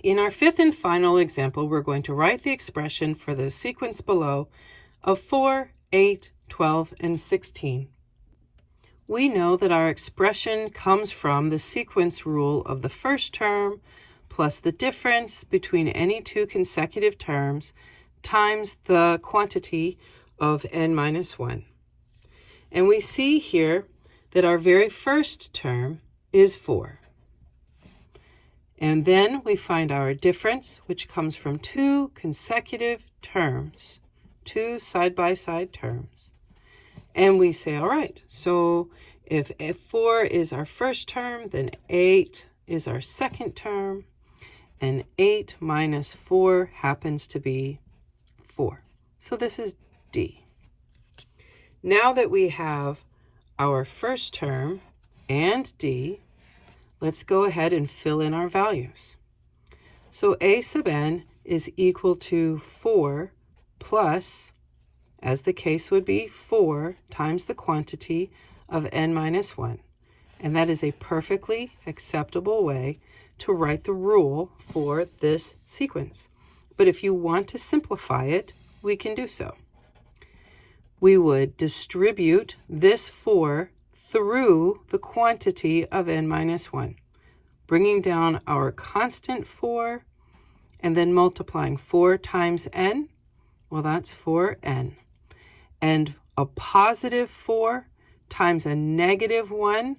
In our fifth and final example, we're going to write the expression for the sequence below of 4, 8, 12, and 16. We know that our expression comes from the sequence rule of the first term plus the difference between any two consecutive terms times the quantity of n minus 1. And we see here that our very first term is 4. And then we find our difference, which comes from two consecutive terms, two side-by-side terms. And we say, all right, so if 4 is our first term, then 8 is our second term, and 8 minus 4 happens to be 4. So this is D. Now that we have our first term and D, let's go ahead and fill in our values. So A sub n is equal to 4 plus, as the case would be, 4 times the quantity of n minus 1. And that is a perfectly acceptable way to write the rule for this sequence. But if you want to simplify it, we can do so. We would distribute this 4 through the quantity of n minus 1, bringing down our constant 4 and then multiplying 4 times n. Well, that's 4n. And a positive 4 times a negative 1,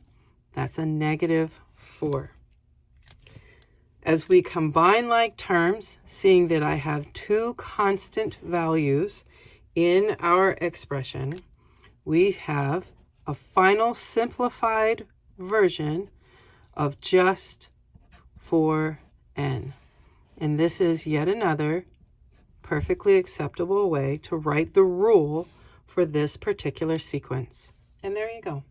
that's a negative 4. As we combine like terms, seeing that I have two constant values in our expression, we have a final simplified version of just 4n. And this is yet another perfectly acceptable way to write the rule for this particular sequence. And there you go.